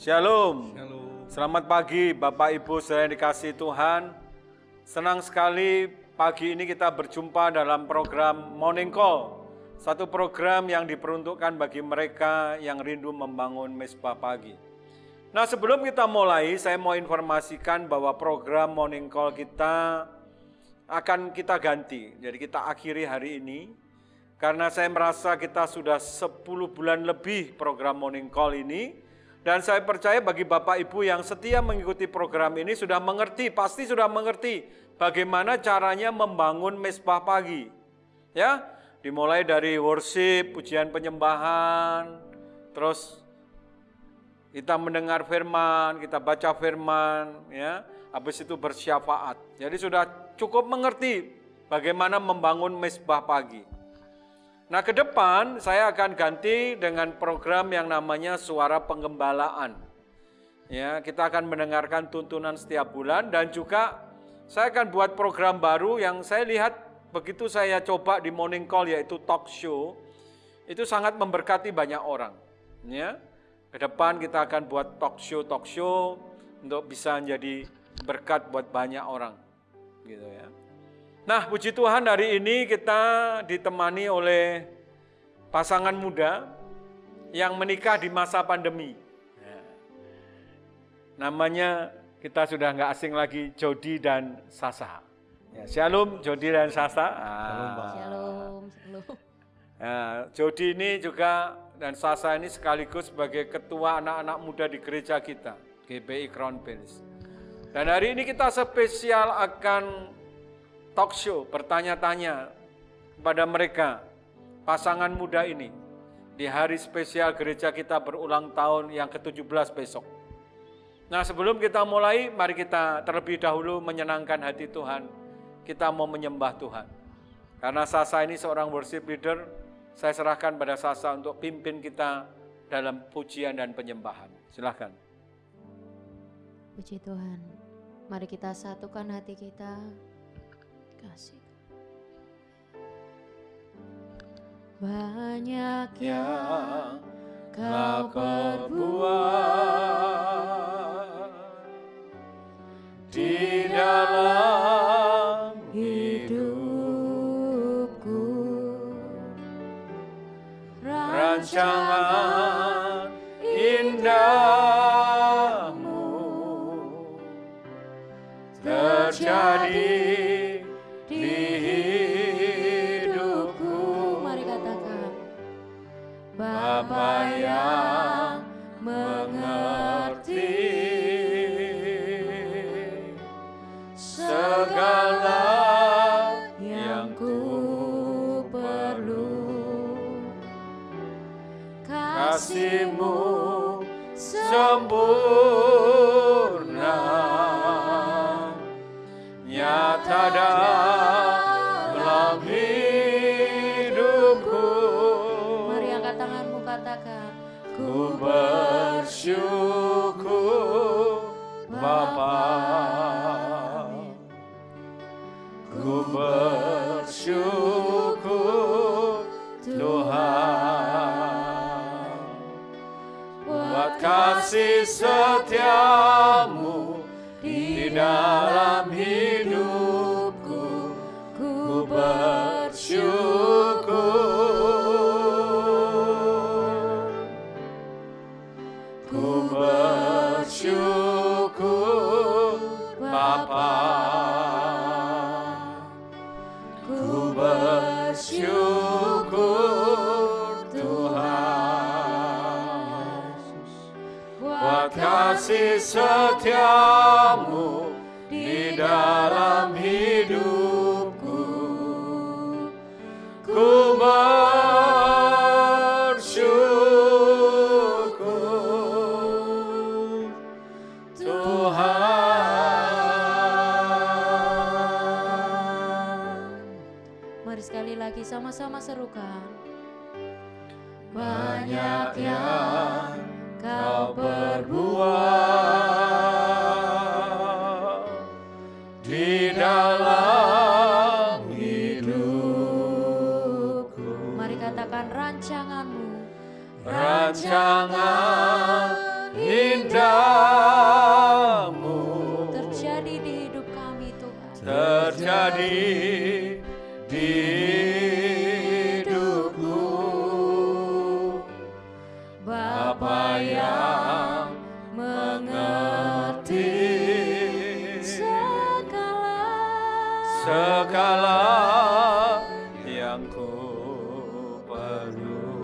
Shalom. Shalom. Selamat pagi Bapak Ibu saudara yang dikasihi Tuhan. Senang sekali pagi ini kita berjumpa dalam program Morning Call. Satu program yang diperuntukkan bagi mereka yang rindu membangun mesbah pagi. Nah, sebelum kita mulai, saya mau informasikan bahwa program Morning Call kita akan kita ganti. Jadi kita akhiri hari ini. Karena saya merasa kita sudah 10 bulan lebih program Morning Call ini. Dan saya percaya bagi Bapak Ibu yang setia mengikuti program ini sudah mengerti, pasti sudah mengerti bagaimana caranya membangun mesbah pagi. Ya, dimulai dari worship, pujian penyembahan, terus kita mendengar firman, kita baca firman, ya, habis itu bersyafaat. Jadi sudah cukup mengerti bagaimana membangun mesbah pagi. Nah, ke depan saya akan ganti dengan program yang namanya Suara Penggembalaan. Ya, kita akan mendengarkan tuntunan setiap bulan dan juga saya akan buat program baru yang saya lihat begitu saya coba di Morning Call, yaitu talk show. Itu sangat memberkati banyak orang. Ya, ke depan kita akan buat talk show untuk bisa menjadi berkat buat banyak orang. Gitu ya. Nah, puji Tuhan hari ini kita ditemani oleh pasangan muda yang menikah di masa pandemi. Namanya kita sudah nggak asing lagi, Jody dan Sasa. Ya, shalom Jody dan Sasa. Shalom. Jody ini juga dan Sasa ini sekaligus sebagai ketua anak-anak muda di gereja kita, GBI Crown Palace. Dan hari ini kita spesial akan talk show, bertanya-tanya kepada mereka, pasangan muda ini, di hari spesial gereja kita berulang tahun yang ke-17 besok. Nah, sebelum kita mulai, mari kita terlebih dahulu menyenangkan hati Tuhan. Kita mau menyembah Tuhan. Karena Sasa ini seorang worship leader, saya serahkan pada Sasa untuk pimpin kita dalam pujian dan penyembahan. Silakan. Puji Tuhan. Mari kita satukan hati kita. Kasih. Banyak yang kau perbuat di dalam hidupku, Rancangan indahmu terjadi di hidupku. Mari katakan, Bapa yang mengerti segala yang ku perlu, kasih-Mu sempurna nyata dalam hidupku. mari angkat tanganmu, katakan, Ku bersyukur Bapa, ku bersyukur Tuhan, buat kasih setiamu di dalam hidupku. Ku bersyukur, ku bersyukur Bapa, ku bersyukur Tuhan, buat kasih setiamu di dalam hidupku. Ku bersyukur Tuhan. mari sekali lagi sama-sama serukan. Banyak yang kau perbuat di dalam hidupku. Mari katakan rancanganmu Rancangan indah dialah yang ku perlu.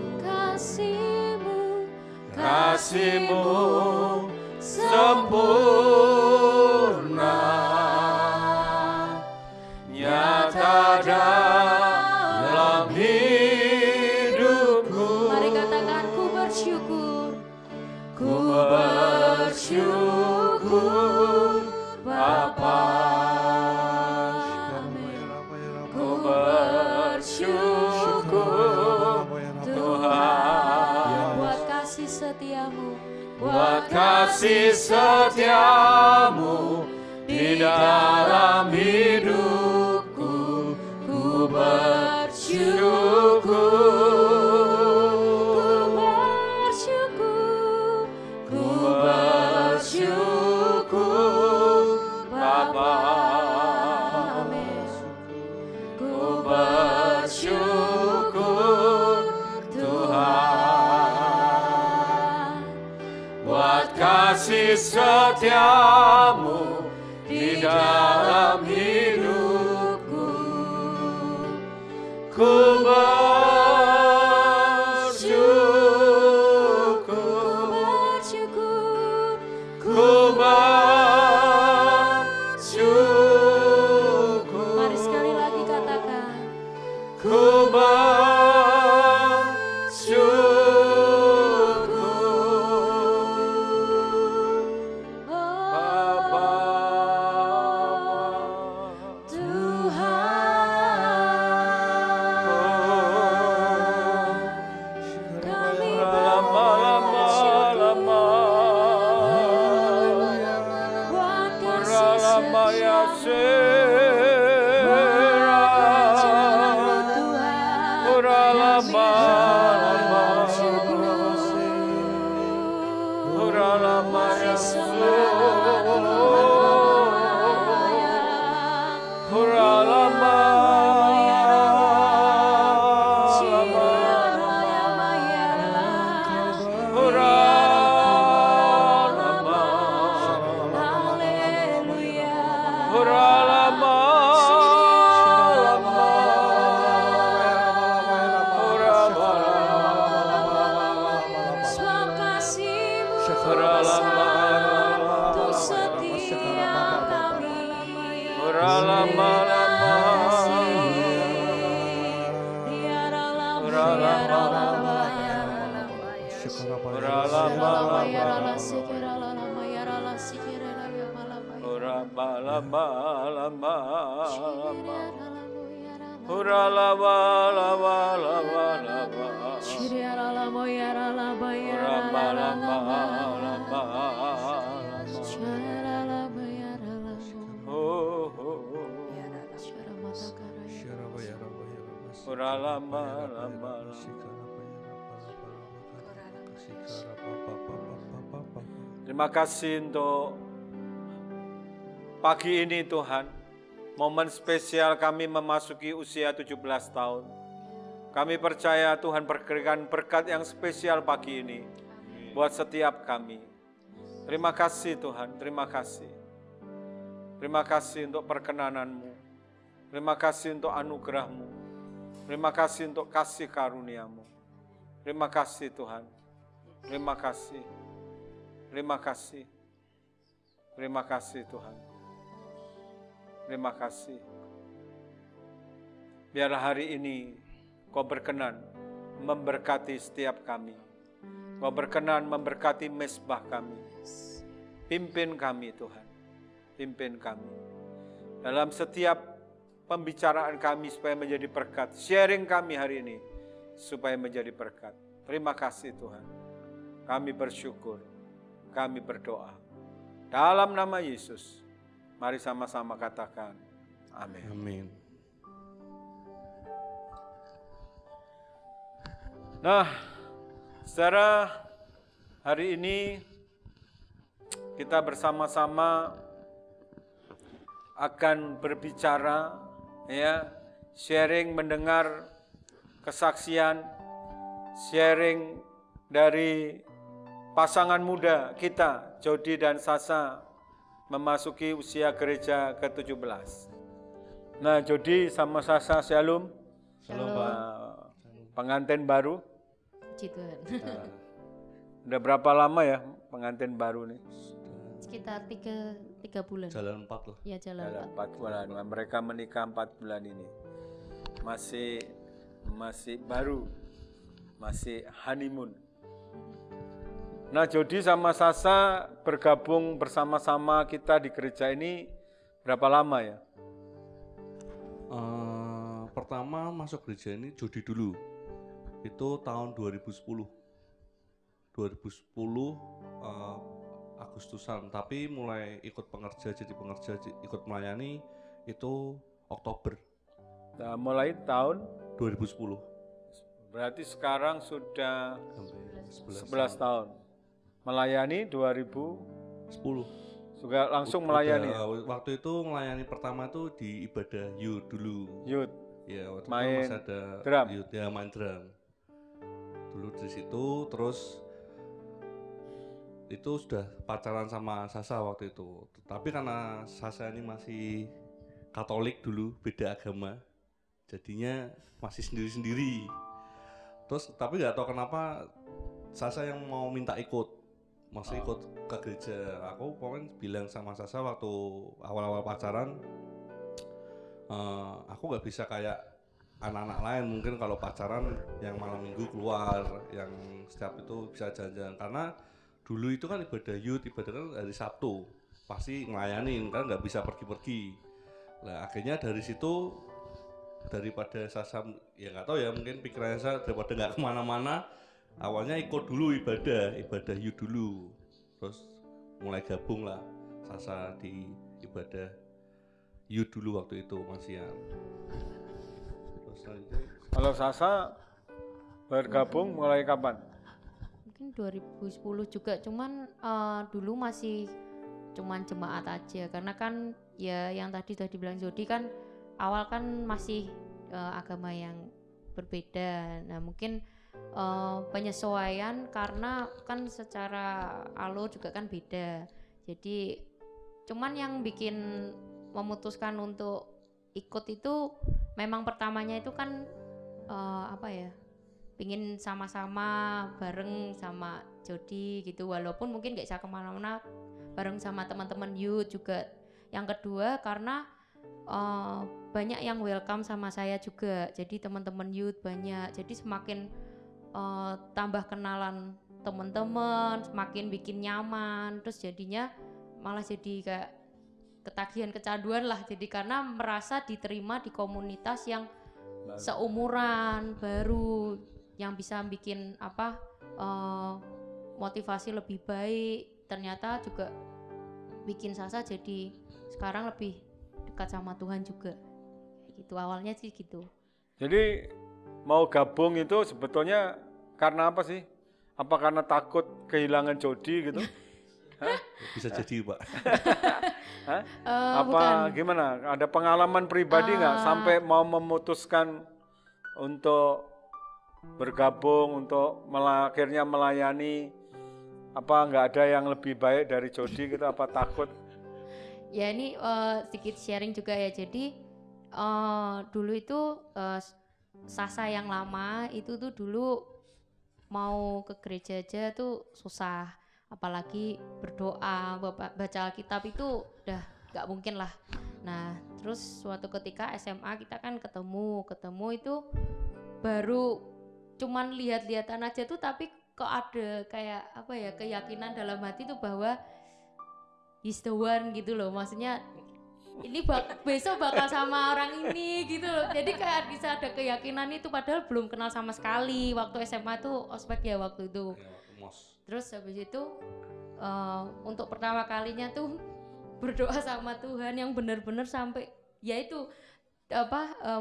Kasih-Mu sempurna, nyata dalam hidupku. Mari katakan, ku bersyukur. Ku bersyukur Bapa. Ku bersyukur Tuhan Buat kasih setiamu, buat kasih setiamu di dalam hidupku. Ku bersyukur, ku bersyukur Bapa. Ku bersyukur Tuhan buat kasih setiamu di dalam hidupku. Ku bersyukur, ku bersyukur. Mari sekali lagi katakan, ku bersyukur Bapa. Terima kasih untuk pagi ini Tuhan, momen spesial kami memasuki usia 17 tahun. Kami percaya Tuhan berikan berkat yang spesial pagi ini buat setiap kami. Terima kasih Tuhan, terima kasih. Terima kasih untuk perkenanan-Mu. Terima kasih untuk anugerah-Mu. Terima kasih untuk kasih karunia-Mu. Terima kasih Tuhan. Terima kasih. Terima kasih. Terima kasih Tuhan. Terima kasih. Biarlah hari ini Kau berkenan memberkati setiap kami. Kau berkenan memberkati mezbah kami. Pimpin kami Tuhan. Pimpin kami. Dalam setiap pembicaraan kami supaya menjadi berkat. Sharing kami hari ini supaya menjadi berkat. Terima kasih Tuhan. Kami bersyukur. Kami berdoa. Dalam nama Yesus. Mari sama-sama katakan. Amin. Amin. Nah, saudara, hari ini kita bersama-sama akan berbicara, ya, sharing mendengar kesaksian, sharing dari pasangan muda kita, Jody dan Sasa, memasuki usia gereja ke-17. Nah, Jody sama Sasa Shalom. Shalom. Pengantin baru. Puji Tuhan. Udah berapa lama ya pengantin baru nih? Sekitar 3 bulan. Jalan 4 loh. Ya, jalan Dalam 4. 4 bulan. Mereka menikah 4 bulan ini. Masih baru. Masih honeymoon. Nah, Jody sama Sasa bergabung bersama-sama kita di gereja ini berapa lama ya? Pertama masuk gereja ini Jody dulu. Itu tahun 2010. 2010 Agustusan, tapi mulai ikut pengerja, ikut melayani itu Oktober Nah, mulai tahun 2010 berarti sekarang sudah sampai 11 tahun. Melayani 2010 juga langsung melayani. Waktu itu melayani pertama itu di ibadah youth dulu. Youth. Ya, waktu Main itu masih ada drum. youth, ya main drum. Dulu di situ, terus itu sudah pacaran sama Sasa waktu itu. Tapi karena Sasa ini masih Katolik dulu, beda agama, jadinya masih sendiri-sendiri. Terus tapi nggak tahu kenapa Sasa yang mau minta ikut, masih ikut ke gereja. Aku pokoknya bilang sama Sasa waktu awal-awal pacaran, aku nggak bisa kayak anak-anak lain, mungkin kalau pacaran yang malam minggu keluar, yang setiap itu bisa jalan-jalan. Karena dulu itu kan ibadah youth, ibadah kan hari Sabtu, pasti ngelayanin kan, nggak bisa pergi-pergi. Nah akhirnya dari situ, daripada Sasa, ya nggak tahu ya, mungkin pikirannya saya daripada nggak kemana-mana, awalnya ikut dulu ibadah youth dulu, terus mulai gabung lah Sasa di ibadah youth dulu waktu itu masih ya. Terus Kalau Sasa bergabung mulai kapan? Mungkin 2010 juga, cuman dulu masih cuman jemaat aja, karena kan ya yang tadi sudah dibilang Jody kan awal kan masih agama yang berbeda. Nah mungkin penyesuaian karena kan secara alur juga kan beda, jadi cuman yang bikin memutuskan untuk ikut itu memang pertamanya itu kan pingin sama-sama bareng sama Jody gitu, walaupun mungkin gak bisa kemana-mana bareng sama teman-teman youth juga. Yang kedua karena banyak yang welcome sama saya juga, jadi teman-teman youth banyak, jadi semakin tambah kenalan teman-teman, semakin bikin nyaman, terus jadinya malah jadi kayak ketagihan, kecanduan lah, jadi karena merasa diterima di komunitas yang seumuran baru, yang bisa bikin motivasi lebih baik, ternyata juga bikin Sasa jadi sekarang lebih dekat sama Tuhan juga. Gitu awalnya sih gitu. Jadi mau gabung itu sebetulnya karena apa sih? Apa karena takut kehilangan Jody gitu? bisa jadi Pak. Apa Bukan. gimana? Ada pengalaman pribadi nggak sampai mau memutuskan untuk bergabung, untuk akhirnya melayani? Apa nggak ada yang lebih baik dari Jody gitu? Apa takut? Ya ini sedikit sharing juga ya. Jadi dulu itu Sasa yang lama itu tuh dulu mau ke gereja aja tuh susah, apalagi berdoa, baca Alkitab itu udah gak mungkin lah. Nah terus suatu ketika SMA kita kan ketemu itu baru cuman lihat-lihatan aja tuh, tapi kok ada kayak keyakinan dalam hati tuh bahwa he's the one gitu loh, maksudnya ini besok bakal sama orang ini gitu loh. Jadi kayak bisa ada keyakinan itu, padahal belum kenal sama sekali. Waktu SMA tuh ospek ya waktu itu. Terus habis itu untuk pertama kalinya tuh berdoa sama Tuhan yang benar-benar sampai yaitu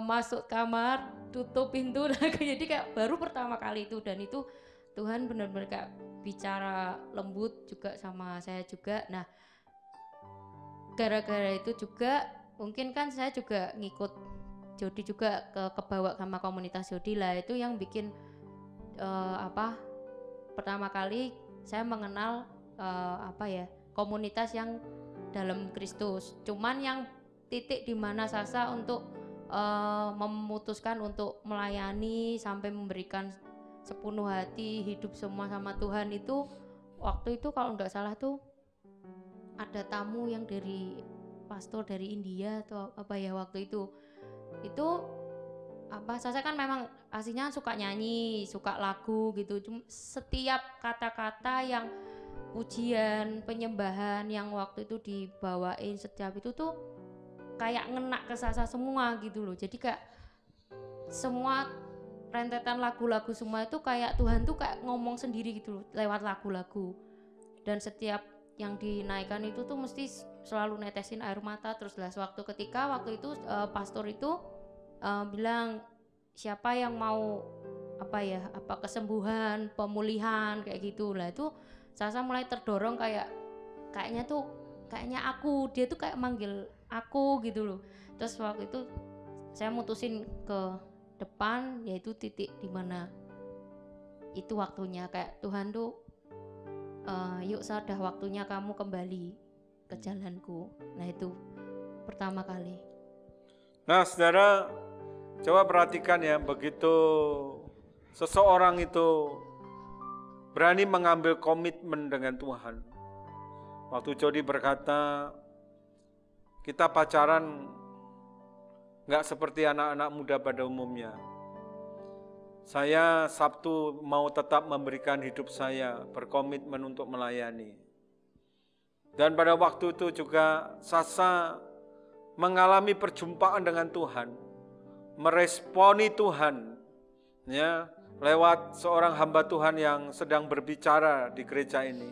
masuk kamar, tutup pintu. Jadi kayak baru pertama kali itu, dan itu Tuhan benar-benar kayak bicara lembut juga sama saya juga. Nah gara-gara itu juga mungkin kan saya juga ngikut Jody juga kebawa sama komunitas Jody lah, itu yang bikin pertama kali saya mengenal komunitas yang dalam Kristus. Cuman yang titik di mana Sasa untuk memutuskan untuk melayani sampai memberikan sepenuh hati, hidup semua sama Tuhan itu waktu itu kalau nggak salah tuh ada tamu yang dari pastor dari India atau apa ya waktu itu apa Sasa kan memang aslinya suka nyanyi, suka lagu gitu. Cuma setiap kata-kata yang pujian, penyembahan yang waktu itu dibawain setiap itu tuh kayak ngena ke Sasa semua gitu loh. Jadi kayak semua rentetan lagu-lagu semua itu kayak Tuhan tuh kayak ngomong sendiri gitu loh lewat lagu-lagu. Dan setiap yang dinaikkan itu tuh mesti selalu netesin air mata. Terus lah waktu itu pastor itu bilang siapa yang mau apa kesembuhan, pemulihan kayak gitu lah, itu Sasa mulai terdorong kayaknya aku, dia tuh kayak manggil aku gitu loh. Terus waktu itu saya mutusin ke depan, yaitu titik dimana itu waktunya kayak Tuhan tuh yuk sudah waktunya kamu kembali ke jalanku. Nah itu pertama kali. Nah saudara, coba perhatikan ya, begitu seseorang itu berani mengambil komitmen dengan Tuhan. Waktu Jody berkata, kita pacaran nggak seperti anak-anak muda pada umumnya. Saya Sabtu mau tetap memberikan hidup saya, berkomitmen untuk melayani. Dan pada waktu itu juga Sasa mengalami perjumpaan dengan Tuhan, meresponi Tuhan, ya, lewat seorang hamba Tuhan yang sedang berbicara di gereja ini.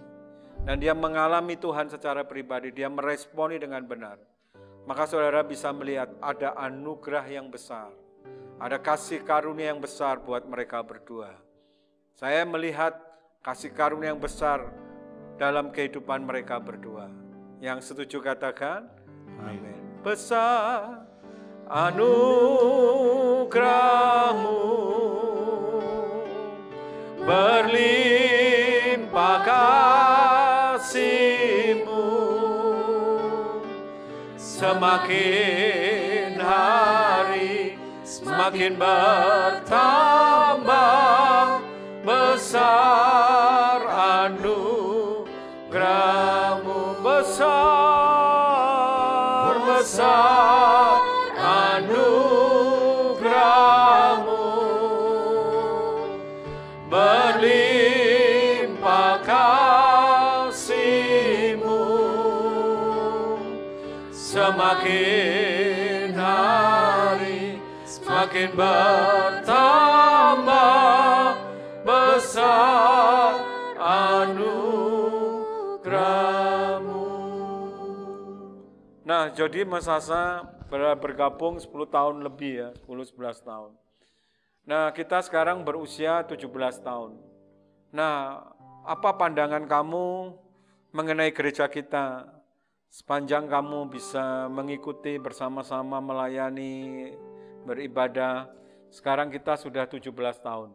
Dan dia mengalami Tuhan secara pribadi, dia meresponi dengan benar. Maka saudara bisa melihat ada anugerah yang besar, ada kasih karunia yang besar buat mereka berdua. Saya melihat kasih karunia yang besar dalam kehidupan mereka berdua. Yang setuju katakan, amin. Besar anugerahmu, berlimpah kasih-Mu, semakin hari semakin bertambah, besar anugerahmu, besar anugerahmu, berlimpah kasih-Mu, semakin hari semakin bertambah, besar anugerahmu. Nah, jadi Mas Sasa bergabung 10 tahun lebih ya, 10-11 tahun. Nah, kita sekarang berusia 17 tahun. Nah, apa pandangan kamu mengenai gereja kita? Sepanjang kamu bisa mengikuti bersama-sama melayani, beribadah, sekarang kita sudah 17 tahun.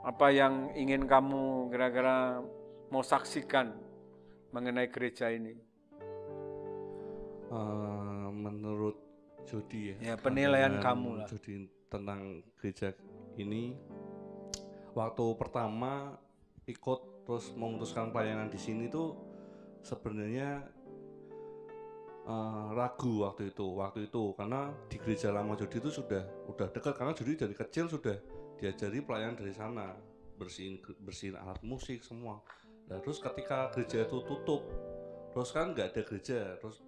Apa yang ingin kamu kira-kira mau saksikan mengenai gereja ini? Menurut Jody ya penilaian kamu lah. Jody tentang gereja ini, waktu pertama ikut terus memutuskan pelayanan di sini tuh sebenarnya ragu waktu itu karena di gereja lama Jody itu udah dekat, karena Jody dari kecil sudah diajari pelayanan dari sana, bersihin alat musik semua. Nah, terus ketika gereja itu tutup, terus kan nggak ada gereja, terus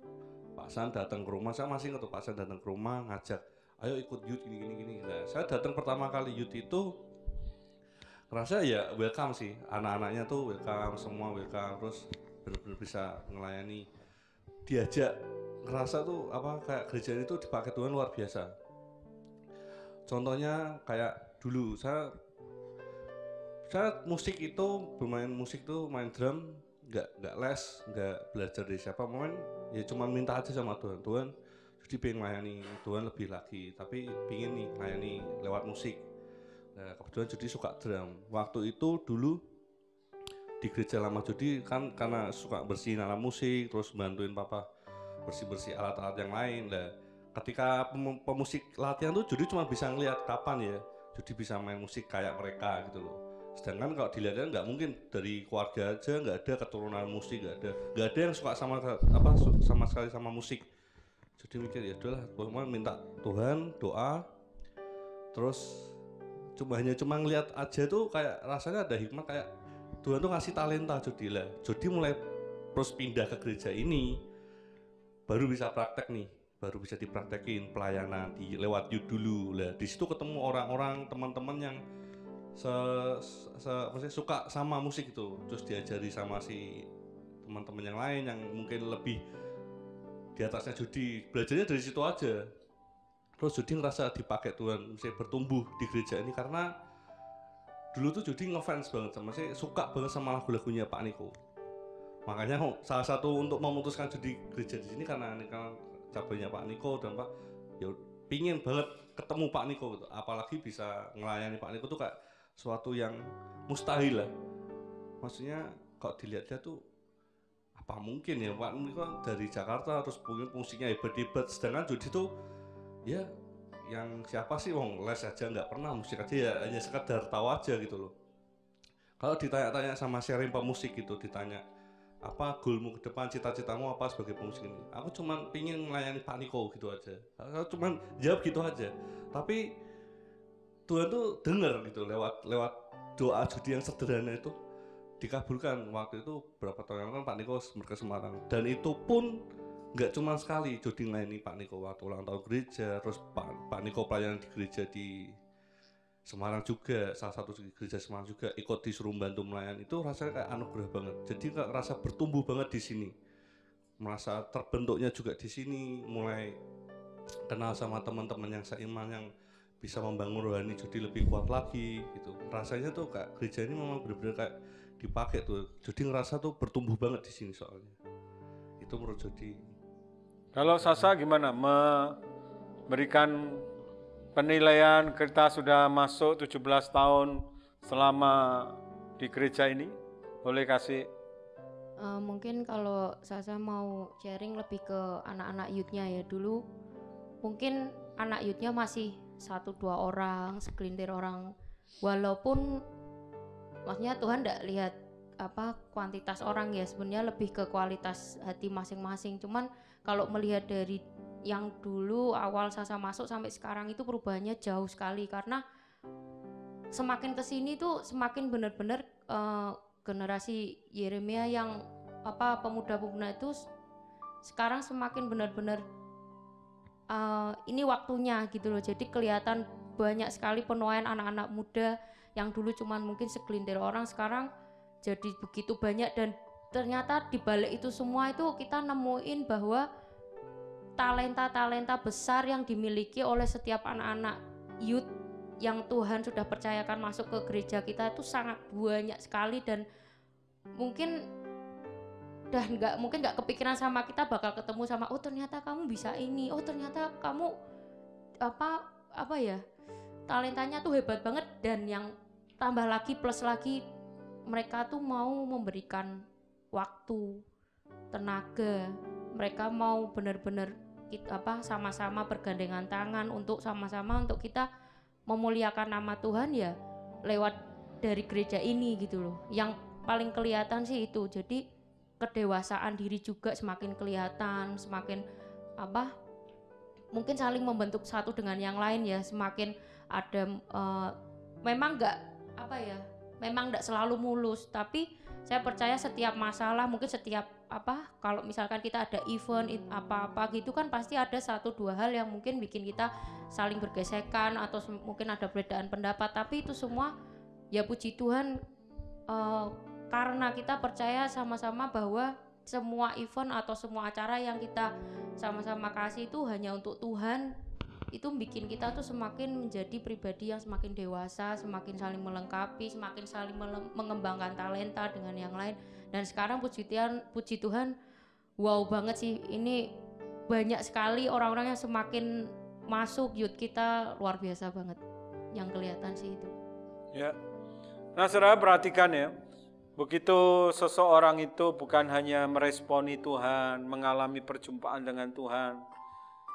Pak San datang ke rumah, saya masih ingat tuh Pak San datang ke rumah ngajak, ayo ikut youth gini. Nah, saya datang pertama kali youth itu ngerasa ya welcome sih, anak-anaknya tuh welcome, semua welcome, terus benar-benar bisa ngelayani, diajak ngerasa tuh apa kayak gereja itu dipakai Tuhan luar biasa. Contohnya kayak dulu saya musik itu bermain musik tuh main drum, nggak les, nggak belajar dari siapa, main ya cuma minta aja sama Tuhan, jadi pengen melayani Tuhan lebih lagi, tapi pengen nih melayani lewat musik. Nah, kebetulan jadi suka drum. Waktu itu dulu di gereja lama Jody kan karena suka bersihin alat musik, terus bantuin papa bersih-bersih alat-alat yang lain. Lah ketika pemusik latihan tuh Jody cuma bisa ngelihat kapan ya Jody bisa main musik kayak mereka gitu loh. Sedangkan kalau dilihat nggak mungkin dari keluarga aja nggak ada keturunan musik, nggak ada yang suka sama sama sekali sama musik. Jadi mikir ya udahlah, cuma minta Tuhan doa, terus cuma ngelihat aja tuh kayak rasanya ada hikmah, kayak Tuhan tuh ngasih talenta Jody lah. Jody mulai terus pindah ke gereja ini, baru bisa praktek nih, baru bisa dipraktekin pelayanan di lewat youth dulu lah. Di situ ketemu orang-orang teman-teman yang maksudnya suka sama musik itu, terus diajari sama si teman-teman yang lain yang mungkin lebih di atasnya Jody, belajarnya dari situ aja. Terus Jody ngerasa dipakai Tuhan, misalnya bertumbuh di gereja ini karena dulu tuh Jody ngefans banget sama, saya suka banget sama lagu-lagunya Pak Niko. Makanya salah satu untuk memutuskan Jody gereja di sini karena cabainya Pak Niko dan Pak ya pingin banget ketemu Pak Niko gitu. Apalagi bisa ngelayani Pak Niko tuh kayak suatu yang mustahil lah. Maksudnya kalau dilihat-lihat tuh apa mungkin ya Pak Niko dari Jakarta terus mungkin musiknya hebat-hebat, sedangkan Jody tuh ya yang siapa sih wong les aja nggak pernah musik aja ya hanya sekedar tahu aja gitu loh. Kalau ditanya-tanya sama sharing pemusik gitu, ditanya apa goalmu ke depan, cita-citamu apa sebagai pemusik ini, aku cuman pingin melayani Pak Niko gitu aja, aku cuman jawab gitu aja. Tapi Tuhan tuh dengar gitu lewat doa Jody yang sederhana itu dikabulkan. Waktu itu berapa tahun yang lalu kan Pak Niko ke Semarang, dan itu pun nggak cuma sekali Jody melayani Pak Niko waktu ulang tahun gereja, terus Pak Niko pelayanan di gereja di Semarang juga, salah satu gereja Semarang juga ikut disuruh bantu melayani. Itu rasanya kayak anugerah banget. Jadi nggak rasa bertumbuh banget di sini, merasa terbentuknya juga di sini, mulai kenal sama teman-teman yang seiman yang bisa membangun rohani Jody lebih kuat lagi gitu. Rasanya tuh kayak gereja ini memang benar-benar kayak dipakai tuh. Jody ngerasa tuh bertumbuh banget di sini soalnya. Itu menurut Jody. Kalau Sasa gimana memberikan penilaian, kita sudah masuk 17 tahun selama di gereja ini, boleh kasih? Mungkin kalau Sasa mau sharing lebih ke anak-anak youth-nya ya, dulu mungkin anak youth-nya masih 1-2 orang, segelintir orang, walaupun maksudnya Tuhan enggak lihat apa kuantitas orang ya, sebenarnya lebih ke kualitas hati masing-masing. Cuman kalau melihat dari yang dulu awal Sasa masuk sampai sekarang itu perubahannya jauh sekali, karena semakin kesini tuh semakin benar-benar generasi Yeremia yang apa pemuda-pemuda itu sekarang semakin benar-benar ini waktunya gitu loh. Jadi kelihatan banyak sekali penuaian anak-anak muda yang dulu cuman mungkin segelintir orang, sekarang jadi begitu banyak. Dan ternyata di balik itu semua itu kita nemuin bahwa talenta-talenta besar yang dimiliki oleh setiap anak-anak youth yang Tuhan sudah percayakan masuk ke gereja kita itu sangat banyak sekali. Dan mungkin nggak kepikiran sama kita bakal ketemu sama, oh ternyata kamu bisa ini, oh ternyata kamu apa ya talentanya tuh hebat banget. Dan yang tambah lagi plus lagi, mereka tuh mau memberikan waktu, tenaga, mereka mau benar-benar sama-sama bergandengan tangan untuk sama-sama untuk kita memuliakan nama Tuhan ya lewat dari gereja ini gitu loh. Yang paling kelihatan sih itu. Jadi kedewasaan diri juga semakin kelihatan, semakin mungkin saling membentuk satu dengan yang lain ya, semakin ada memang nggak selalu mulus, tapi saya percaya setiap masalah, mungkin setiap kalau misalkan kita ada event apa-apa gitu kan pasti ada 1-2 hal yang mungkin bikin kita saling bergesekan atau mungkin ada perbedaan pendapat, tapi itu semua ya puji Tuhan karena kita percaya sama-sama bahwa semua event atau semua acara yang kita sama-sama kasih itu hanya untuk Tuhan. Itu bikin kita tuh semakin menjadi pribadi yang semakin dewasa, semakin saling melengkapi, semakin saling mengembangkan talenta dengan yang lain. Dan sekarang puji Tuhan, wow banget sih, ini banyak sekali orang-orang yang semakin masuk youth kita, luar biasa banget yang kelihatan sih itu. Ya, nah saudara perhatikan ya, Begitu seseorang itu bukan hanya meresponi Tuhan, mengalami perjumpaan dengan Tuhan,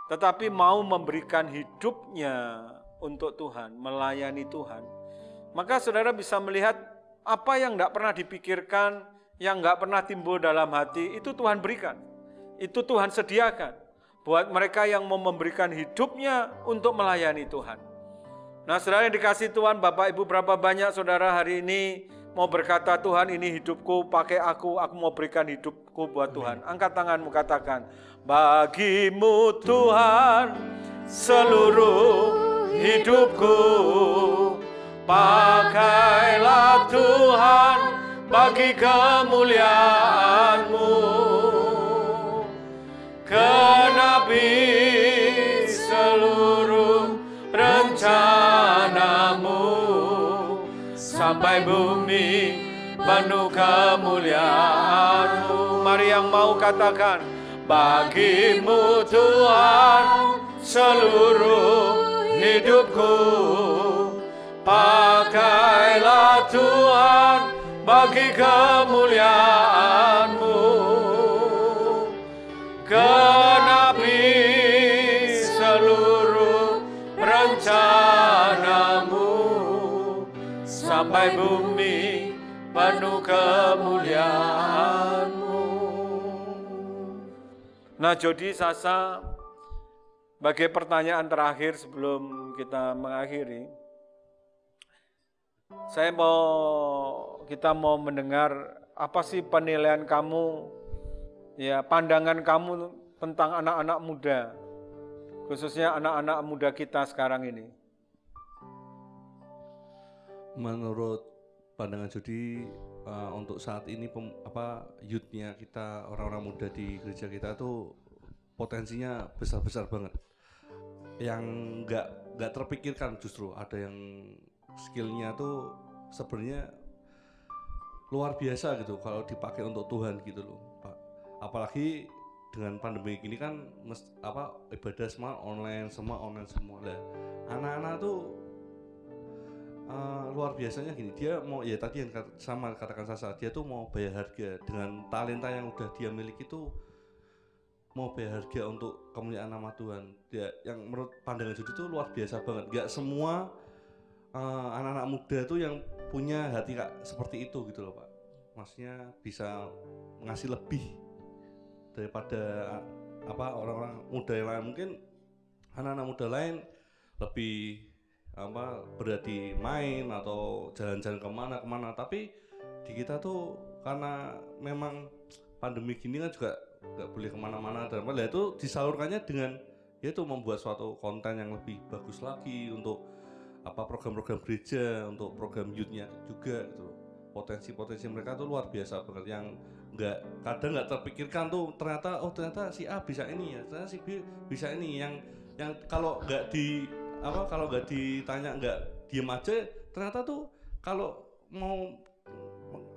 tetapi mau memberikan hidupnya untuk Tuhan, melayani Tuhan, maka saudara bisa melihat apa yang tidak pernah dipikirkan, yang nggak pernah timbul dalam hati, itu Tuhan berikan. Itu Tuhan sediakan buat mereka yang mau memberikan hidupnya untuk melayani Tuhan. Nah, saudara yang dikasih Tuhan, Bapak Ibu, berapa banyak saudara hari ini mau berkata, Tuhan ini hidupku, pakai aku mau berikan hidupku buat Tuhan. Angkat tanganmu, katakan, bagimu Tuhan seluruh hidupku, pakailah Tuhan bagi kemuliaan-Mu, genapi seluruh rencana-Mu, sampai bumi penuh kemuliaan-Mu. Mari yang mau katakan, bagimu Tuhan seluruh hidupku, pakailah Tuhan bagi kemuliaan-Mu, genapi seluruh rencana-Mu, sampai bumi penuh kemuliaan-Mu. Nah, Jody, Sasa, sebagai pertanyaan terakhir sebelum kita mengakhiri, kita mau mendengar apa sih penilaian kamu, ya, pandangan kamu tentang anak-anak muda, khususnya anak-anak muda kita sekarang ini. Menurut pandangan Jody, untuk saat ini youth-nya kita, orang-orang muda di gereja kita tuh potensinya besar-besar banget. Yang nggak terpikirkan, justru ada yang skillnya tuh sebenarnya luar biasa gitu kalau dipakai untuk Tuhan gitu loh, Pak. Apalagi dengan pandemi gini kan ibadah semua online semua lah. Anak-anak tuh luar biasanya gini, dia mau, ya tadi yang sama katakan Sasa, dia tuh mau bayar harga dengan talenta yang udah dia miliki tuh, mau bayar harga untuk kemuliaan nama Tuhan. Dia yang menurut pandangan Jody tuh luar biasa banget. Gak semua anak-anak muda tuh yang punya hati seperti itu gitu loh, Pak. Maksudnya bisa ngasih lebih daripada orang-orang muda yang lain. Mungkin anak-anak muda lain lebih berarti main atau jalan-jalan kemana, tapi di kita tuh karena memang pandemi gini kan juga nggak boleh kemana-mana, dan itu disalurkannya dengan yaitu membuat suatu konten yang lebih bagus lagi untuk program-program gereja, untuk program youth-nya juga gitu. Potensi-potensi mereka tuh luar biasa banget, yang kadang nggak terpikirkan tuh, ternyata si A bisa ini ya, ternyata si B bisa ini, yang kalau nggak ditanya, nggak diem aja, ternyata tuh kalau mau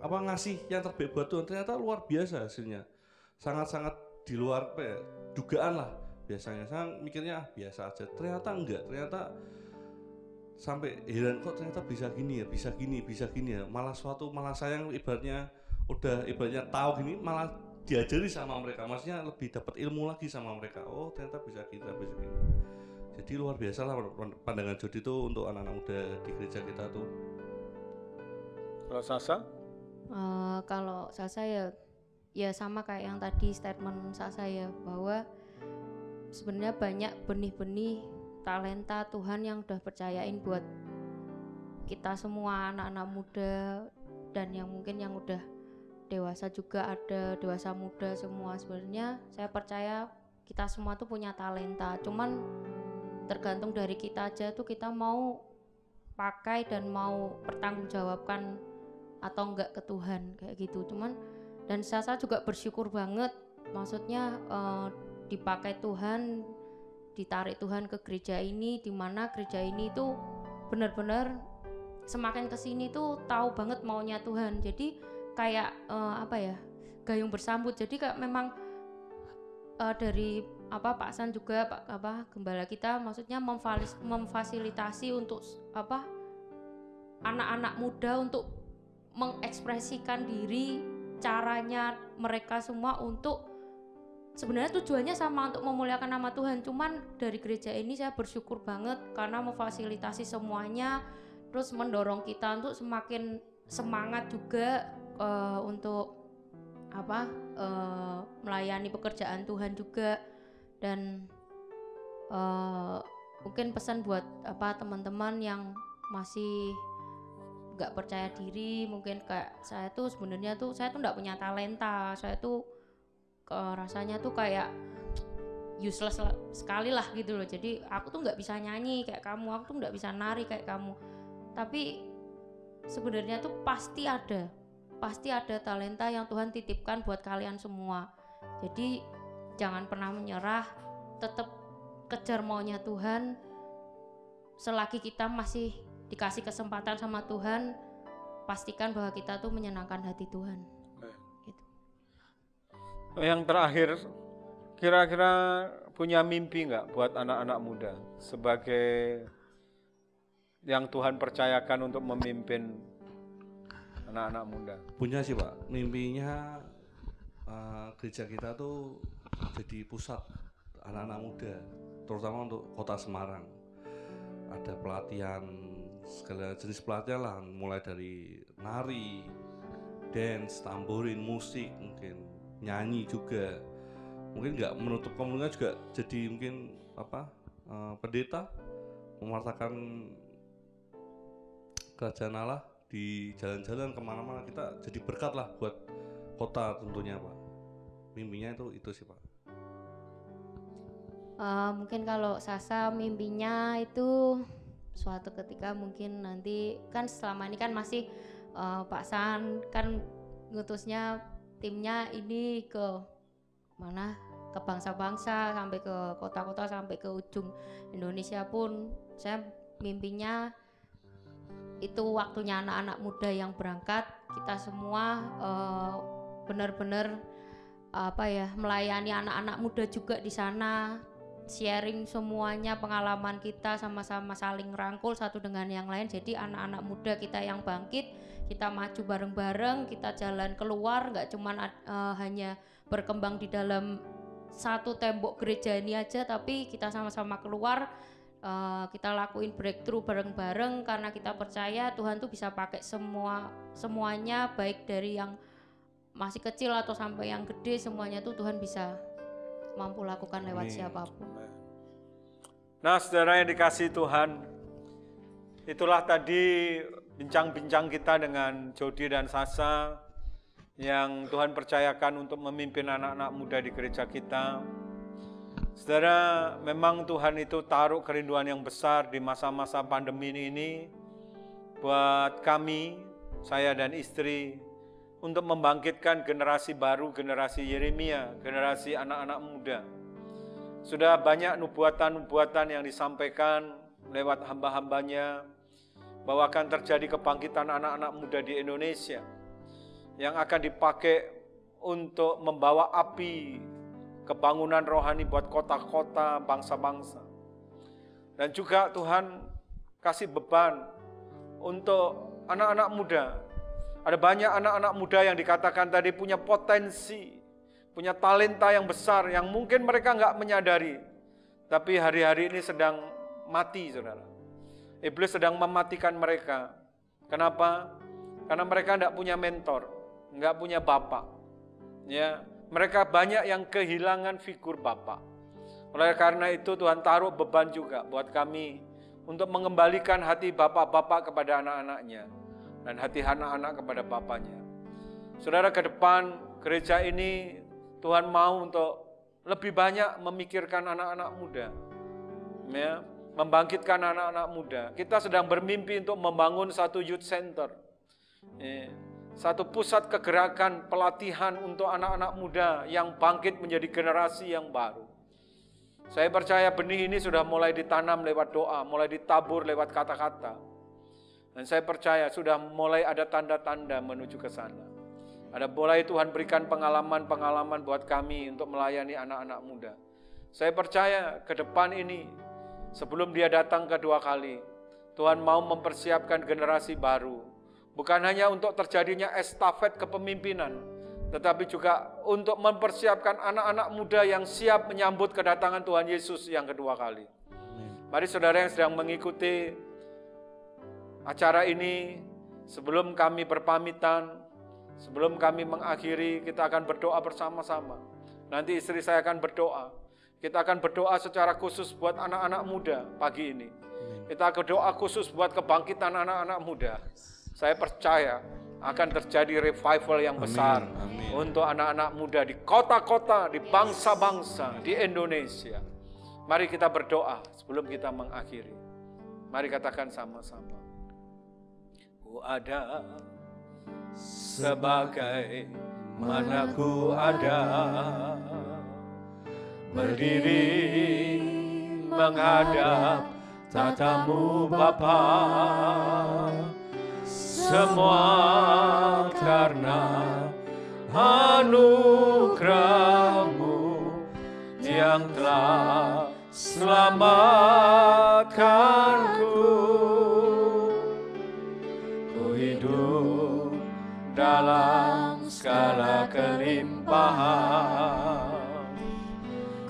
ngasih yang terbaik buat Tuhan, ternyata luar biasa hasilnya, sangat-sangat di luar dugaan lah. Biasanya saya mikirnya biasa aja, ternyata enggak, ternyata sampai heran, kok ternyata bisa gini ya, malah saya yang ibaratnya tahu gini, malah diajari sama mereka, maksudnya lebih dapat ilmu lagi sama mereka. Oh, ternyata bisa gini. Jadi luar biasa lah pandangan Jody itu untuk anak-anak muda di gereja kita tuh. Kalau Sasa? Kalau Sasa ya sama kayak yang tadi statement Sasa ya, bahwa sebenarnya banyak benih-benih talenta Tuhan yang udah percayain buat kita semua anak-anak muda, dan yang mungkin yang udah dewasa juga ada, dewasa muda semua. Sebenarnya saya percaya kita semua tuh punya talenta, cuman tergantung dari kita aja tuh, kita mau pakai dan mau pertanggungjawabkan atau enggak ke Tuhan, kayak gitu. Cuman dan saya juga bersyukur banget, maksudnya dipakai Tuhan, ditarik Tuhan ke gereja ini, di mana gereja ini tuh benar-benar semakin kesini tuh tahu banget maunya Tuhan. Jadi kayak gayung bersambut. Jadi kayak memang dari Pak San juga, Pak Gembala kita, maksudnya memfasilitasi untuk anak-anak muda untuk mengekspresikan diri, caranya mereka semua untuk sebenarnya tujuannya sama untuk memuliakan nama Tuhan. Cuman dari gereja ini saya bersyukur banget karena memfasilitasi semuanya, terus mendorong kita untuk semakin semangat juga untuk melayani pekerjaan Tuhan juga. Dan mungkin pesan buat teman-teman yang masih nggak percaya diri, mungkin kayak saya tuh sebenarnya tuh saya tuh nggak punya talenta, saya tuh rasanya tuh kayak useless sekali lah gitu loh. Jadi aku tuh nggak bisa nyanyi kayak kamu, aku tuh nggak bisa nari kayak kamu. Tapi sebenarnya tuh pasti ada talenta yang Tuhan titipkan buat kalian semua. Jadi jangan pernah menyerah, tetap kejar maunya Tuhan. Selagi kita masih dikasih kesempatan sama Tuhan, pastikan bahwa kita tuh menyenangkan hati Tuhan. Gitu. Yang terakhir, kira-kira punya mimpi nggak buat anak-anak muda sebagai yang Tuhan percayakan untuk memimpin anak-anak muda? Punya sih Pak, mimpinya gereja kita tuh jadi pusat anak-anak muda, terutama untuk kota Semarang. Ada pelatihan, segala jenis pelatihan lah, mulai dari nari, dance, tamborin, musik, mungkin nyanyi juga. Mungkin nggak menutup kemungkinan juga jadi mungkin pendeta, mewartakan kerajaan Allah di jalan-jalan kemana-mana. Kita jadi berkat lah buat kota tentunya Pak. Mimpinya itu sih Pak. Mungkin kalau Sasa mimpinya itu suatu ketika mungkin nanti kan selama ini kan masih Pak San kan ngutusnya timnya ini ke mana, ke bangsa-bangsa sampai ke kota-kota sampai ke ujung Indonesia pun. Saya mimpinya itu waktunya anak-anak muda yang berangkat, kita semua benar-benar melayani anak-anak muda juga di sana, sharing semuanya pengalaman kita, sama-sama saling rangkul satu dengan yang lain. Jadi anak-anak muda kita yang bangkit, kita maju bareng-bareng, kita jalan keluar, nggak cuman hanya berkembang di dalam satu tembok gereja ini aja, tapi kita sama-sama keluar, kita lakuin breakthrough bareng-bareng karena kita percaya Tuhan tuh bisa pakai semuanya, baik dari yang masih kecil atau sampai yang gede, semuanya tuh Tuhan bisa mampu lakukan lewat siapapun. Nah, saudara yang dikasihi Tuhan, itulah tadi bincang-bincang kita dengan Jody dan Sasa yang Tuhan percayakan untuk memimpin anak-anak muda di gereja kita. Saudara, memang Tuhan itu taruh kerinduan yang besar di masa-masa pandemi ini buat kami, saya dan istri, untuk membangkitkan generasi baru, generasi Yeremia, generasi anak-anak muda. Sudah banyak nubuatan-nubuatan yang disampaikan lewat hamba-hambanya bahwa akan terjadi kebangkitan anak-anak muda di Indonesia yang akan dipakai untuk membawa api kebangunan rohani buat kota-kota, bangsa-bangsa. Dan juga Tuhan kasih beban untuk anak-anak muda. Ada banyak anak-anak muda yang dikatakan tadi punya potensi, punya talenta yang besar yang mungkin mereka nggak menyadari. Tapi hari-hari ini sedang mati, saudara. Iblis sedang mematikan mereka. Kenapa? Karena mereka nggak punya mentor, nggak punya bapak. Ya, mereka banyak yang kehilangan figur bapak. Oleh karena itu Tuhan taruh beban juga buat kami untuk mengembalikan hati bapak-bapak kepada anak-anaknya dan hati anak-anak kepada bapaknya. Saudara, ke depan gereja ini Tuhan mau untuk lebih banyak memikirkan anak-anak muda, ya, membangkitkan anak-anak muda. Kita sedang bermimpi untuk membangun satu youth center, ya, satu pusat kegerakan pelatihan untuk anak-anak muda yang bangkit menjadi generasi yang baru. Saya percaya benih ini sudah mulai ditanam lewat doa, mulai ditabur lewat kata-kata. Dan saya percaya sudah mulai ada tanda-tanda menuju ke sana. Ada mulai Tuhan berikan pengalaman-pengalaman buat kami untuk melayani anak-anak muda. Saya percaya ke depan ini, sebelum dia datang kedua kali, Tuhan mau mempersiapkan generasi baru, Bukan hanya untuk terjadinya estafet kepemimpinan, tetapi juga untuk mempersiapkan anak-anak muda yang siap menyambut kedatangan Tuhan Yesus yang kedua kali. Mari saudara yang sedang mengikuti acara ini, sebelum kami berpamitan, sebelum kami mengakhiri, kita akan berdoa bersama-sama. Nanti istri saya akan berdoa. Kita akan berdoa secara khusus buat anak-anak muda pagi ini. Kita berdoa khusus buat kebangkitan anak-anak muda. Saya percaya akan terjadi revival yang besar untuk anak-anak muda di kota-kota, di bangsa-bangsa, di Indonesia. Mari kita berdoa sebelum kita mengakhiri. Mari katakan sama-sama. Ku ada sebagai mana ku ada, berdiri menghadap tatamu Bapa, semua karena anugerah-Mu yang telah selamatkanku. Ku hidup dalam segala kelimpahan,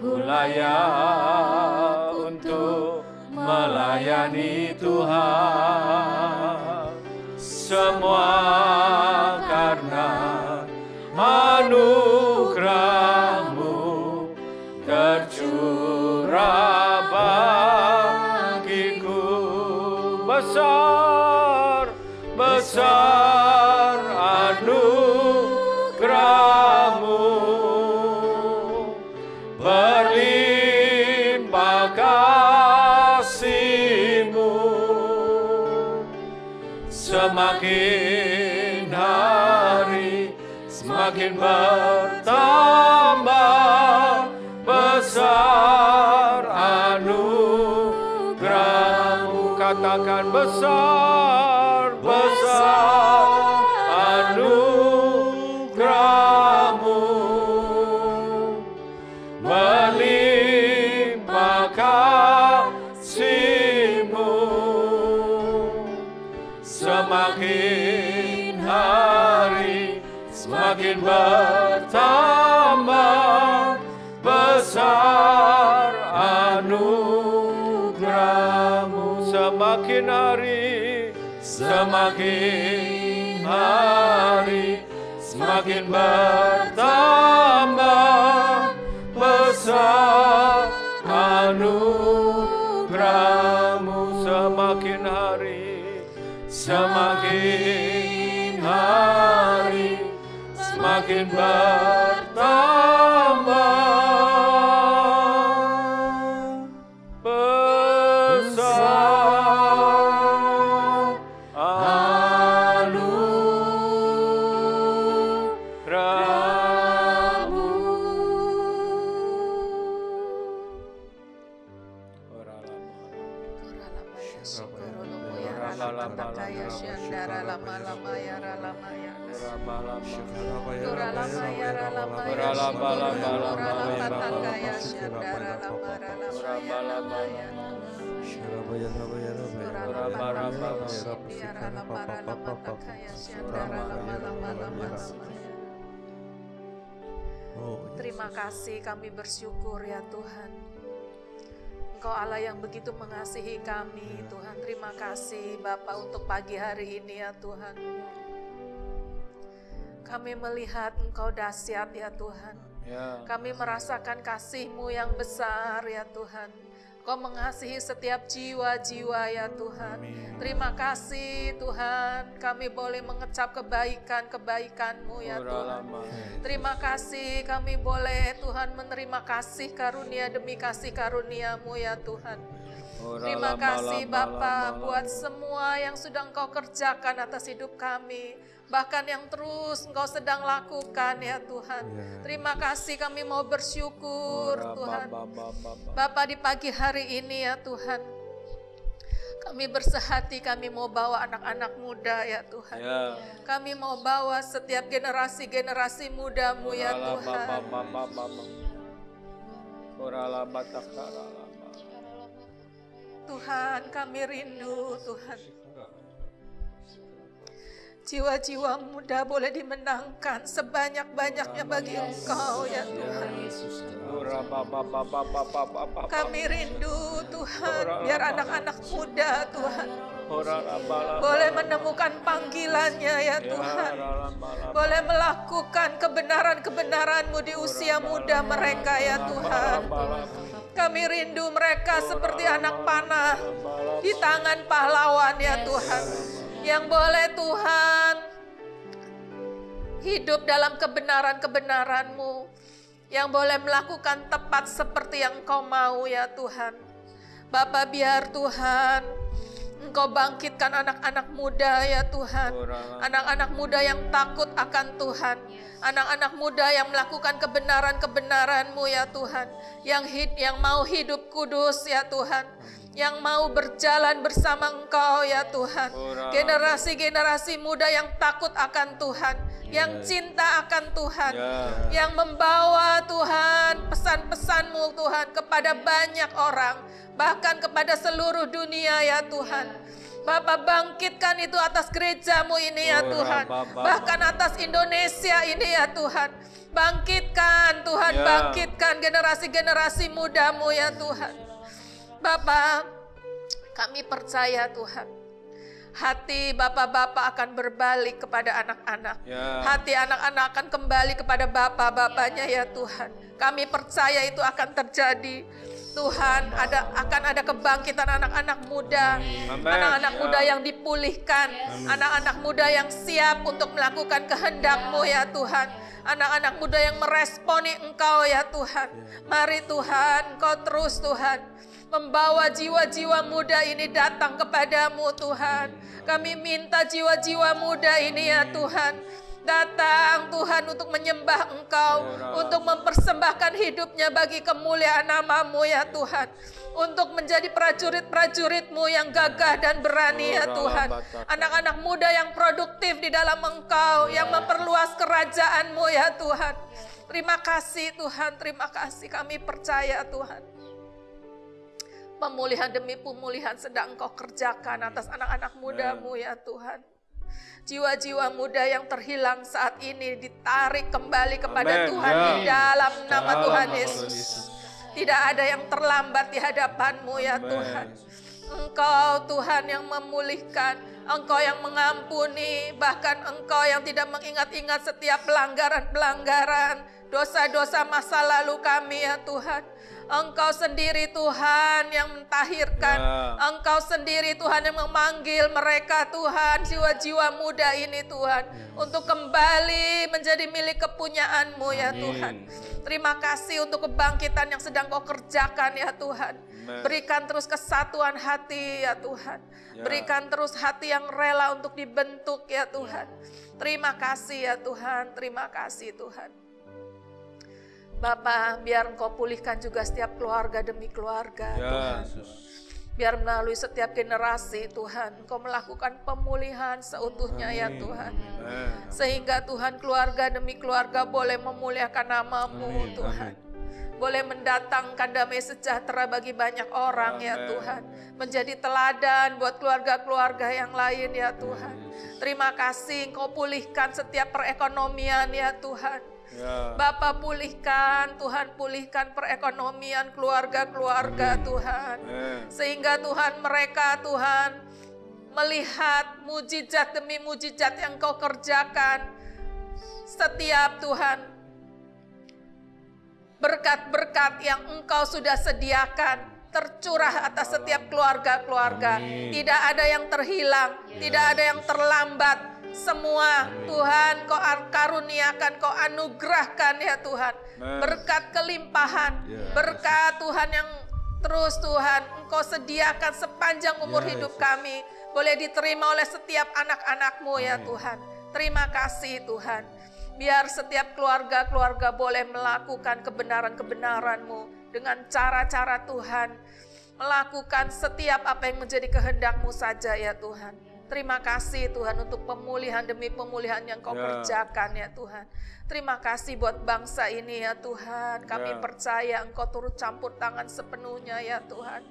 ku layak untuk melayani Tuhan. Semua karena anugerah-Mu tercurah bagiku. Besar, besar anugerah-Mu, berlimpah kasih-Mu. Semakin hari semakin bertambah besar anugerah-Mu. Katakan besar, besar anugerah-Mu, berlimpah kasih-Mu. Semakin hari semakin bertambah besar anugerah-Mu. Semakin hari semakin bertambah besar anugerah-Mu. Semakin hari semakin bertambah besar anugerah-Mu. Terima kasih, kami bersyukur ya Tuhan. Engkau Allah yang begitu mengasihi kami Tuhan. Terima kasih Bapa untuk pagi hari ini ya Tuhan. Kami melihat Engkau dahsyat ya Tuhan. Kami merasakan kasih-Mu yang besar ya Tuhan. Engkau mengasihi setiap jiwa-jiwa ya Tuhan. Terima kasih Tuhan, kami boleh mengecap kebaikan-kebaikan-Mu ya Tuhan. Terima kasih kami boleh Tuhan menerima kasih karunia demi kasih karunia-Mu ya Tuhan. Terima kasih Bapa buat semua yang sudah Engkau kerjakan atas hidup kami. Bahkan yang terus Engkau sedang lakukan ya Tuhan. Terima kasih, kami mau bersyukur Tuhan. Bapa di pagi hari ini ya Tuhan, kami bersehati, kami mau bawa anak-anak muda ya Tuhan. Kami mau bawa setiap generasi-generasi muda-Mu ya Tuhan. Tuhan, kami rindu Tuhan. Jiwa-jiwa muda boleh dimenangkan sebanyak-banyaknya bagi Engkau ya Tuhan. Kami rindu Tuhan, biar anak-anak muda Tuhan boleh menemukan panggilannya ya Tuhan. Boleh melakukan kebenaran-kebenaran-Mu di usia muda mereka ya Tuhan. Kami rindu mereka seperti anak panah di tangan pahlawan ya Tuhan. Yang boleh Tuhan hidup dalam kebenaran-kebenaran-Mu. Yang boleh melakukan tepat seperti yang Engkau mau ya Tuhan. Bapa, biar Tuhan Engkau bangkitkan anak-anak muda ya Tuhan. Anak-anak muda yang takut akan Tuhan. Anak-anak muda yang melakukan kebenaran-kebenaran-Mu ya Tuhan. Yang mau hidup kudus ya Tuhan. Yang mau berjalan bersama Engkau ya Tuhan. Generasi-generasi muda yang takut akan Tuhan. Yang cinta akan Tuhan. Yang membawa Tuhan pesan-pesan-Mu Tuhan kepada banyak orang. Bahkan kepada seluruh dunia ya Tuhan. Bapa, bangkitkan itu atas gereja-Mu ini ya Tuhan. Bahkan atas Indonesia ini ya Tuhan. Bangkitkan Tuhan, bangkitkan generasi-generasi muda-Mu ya Tuhan. Bapa, kami percaya Tuhan. Hati bapak-bapak akan berbalik kepada anak-anak. Hati anak-anak akan kembali kepada bapak-bapaknya ya Tuhan. Kami percaya itu akan terjadi. Tuhan, akan ada kebangkitan anak-anak muda. Anak-anak muda yang dipulihkan. Anak-anak muda yang siap untuk melakukan kehendak-Mu ya Tuhan. Anak-anak muda yang meresponi Engkau ya Tuhan. Mari Tuhan, Engkau terus Tuhan membawa jiwa-jiwa muda ini datang kepadamu Tuhan. Kami minta jiwa-jiwa muda ini ya Tuhan datang Tuhan untuk menyembah Engkau, untuk mempersembahkan hidupnya bagi kemuliaan nama-Mu ya Tuhan, untuk menjadi prajurit-prajurit-Mu yang gagah dan berani ya Tuhan. Anak-anak muda yang produktif di dalam Engkau, yang memperluas kerajaan-Mu ya Tuhan. Terima kasih Tuhan, terima kasih, kami percaya Tuhan. Pemulihan demi pemulihan sedang Engkau kerjakan atas anak-anak muda-Mu ya Tuhan. Jiwa-jiwa muda yang terhilang saat ini ditarik kembali kepada Tuhan di dalam nama Tuhan Yesus. Tidak ada yang terlambat di hadapan-Mu ya Tuhan. Engkau Tuhan yang memulihkan, Engkau yang mengampuni, bahkan Engkau yang tidak mengingat-ingat setiap pelanggaran-pelanggaran, dosa-dosa masa lalu kami ya Tuhan. Engkau sendiri Tuhan yang mentahirkan. Engkau sendiri Tuhan yang memanggil mereka Tuhan, jiwa-jiwa muda ini Tuhan, untuk kembali menjadi milik kepunyaan-Mu ya Tuhan. Terima kasih untuk kebangkitan yang sedang Kau kerjakan ya Tuhan. Berikan terus kesatuan hati ya Tuhan. Berikan terus hati yang rela untuk dibentuk ya Tuhan. Terima kasih ya Tuhan, terima kasih Tuhan. Bapa, biar Engkau pulihkan juga setiap keluarga demi keluarga Tuhan. Biar melalui setiap generasi Tuhan, Engkau melakukan pemulihan seutuhnya ya Tuhan. Sehingga Tuhan keluarga demi keluarga boleh memuliakan nama-Mu Tuhan. Boleh mendatangkan damai sejahtera bagi banyak orang ya Tuhan. Menjadi teladan buat keluarga-keluarga yang lain ya Tuhan. Terima kasih Engkau pulihkan setiap perekonomian ya Tuhan. Bapa, pulihkan Tuhan, pulihkan perekonomian keluarga-keluarga Tuhan. Sehingga Tuhan mereka Tuhan melihat mujizat demi mujizat yang Kau kerjakan. Setiap Tuhan berkat-berkat yang Engkau sudah sediakan tercurah atas setiap keluarga-keluarga. Tidak ada yang terhilang, tidak ada yang terlambat. Semua Tuhan Kau karuniakan, Kau anugerahkan ya Tuhan. Berkat kelimpahan, berkat Tuhan yang terus Tuhan Engkau sediakan sepanjang umur hidup kami. Boleh diterima oleh setiap anak-anak-Mu ya Tuhan. Terima kasih Tuhan. Biar setiap keluarga-keluarga boleh melakukan kebenaran-kebenaran-Mu dengan cara-cara Tuhan. Melakukan setiap apa yang menjadi kehendak-Mu saja ya Tuhan. Terima kasih Tuhan untuk pemulihan demi pemulihan yang Kau kerjakan ya Tuhan. Terima kasih buat bangsa ini ya Tuhan. Kami percaya Engkau turut campur tangan sepenuhnya ya Tuhan.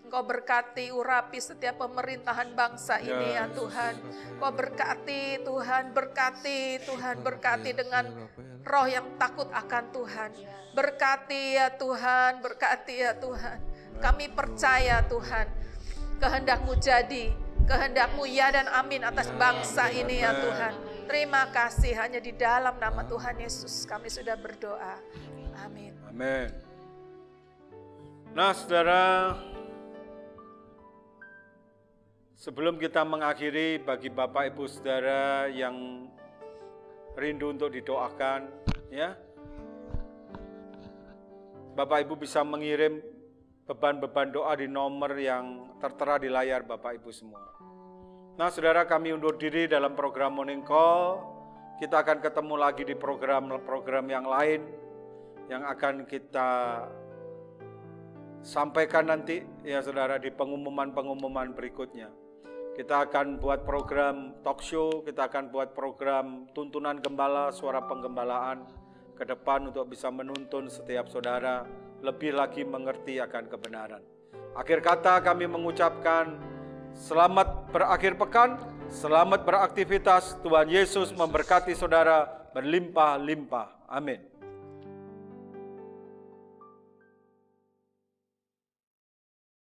Engkau berkati, urapi setiap pemerintahan bangsa ini ya Tuhan. Engkau berkati Tuhan, berkati dengan roh yang takut akan Tuhan. Berkati ya Tuhan, berkati ya Tuhan. Kami percaya Tuhan, kehendak-Mu jadi, kehendak-Mu ya dan amin atas bangsa ini ya Tuhan. Terima kasih, hanya di dalam nama Tuhan Yesus kami sudah berdoa. Amin. Amin. Nah saudara, sebelum kita mengakhiri, bagi Bapak Ibu Saudara yang rindu untuk didoakan, ya, Bapak Ibu bisa mengirim beban-beban doa di nomor yang tertera di layar Bapak Ibu semua. Nah saudara, kami undur diri dalam program Morning Call. Kita akan ketemu lagi di program-program yang lain yang akan kita sampaikan nanti ya saudara di pengumuman-pengumuman berikutnya. Kita akan buat program talk show, kita akan buat program tuntunan gembala, suara penggembalaan ke depan untuk bisa menuntun setiap saudara lebih lagi mengerti akan kebenaran. Akhir kata kami mengucapkan selamat berakhir pekan, selamat beraktivitas, Tuhan Yesus memberkati saudara berlimpah-limpah. Amin.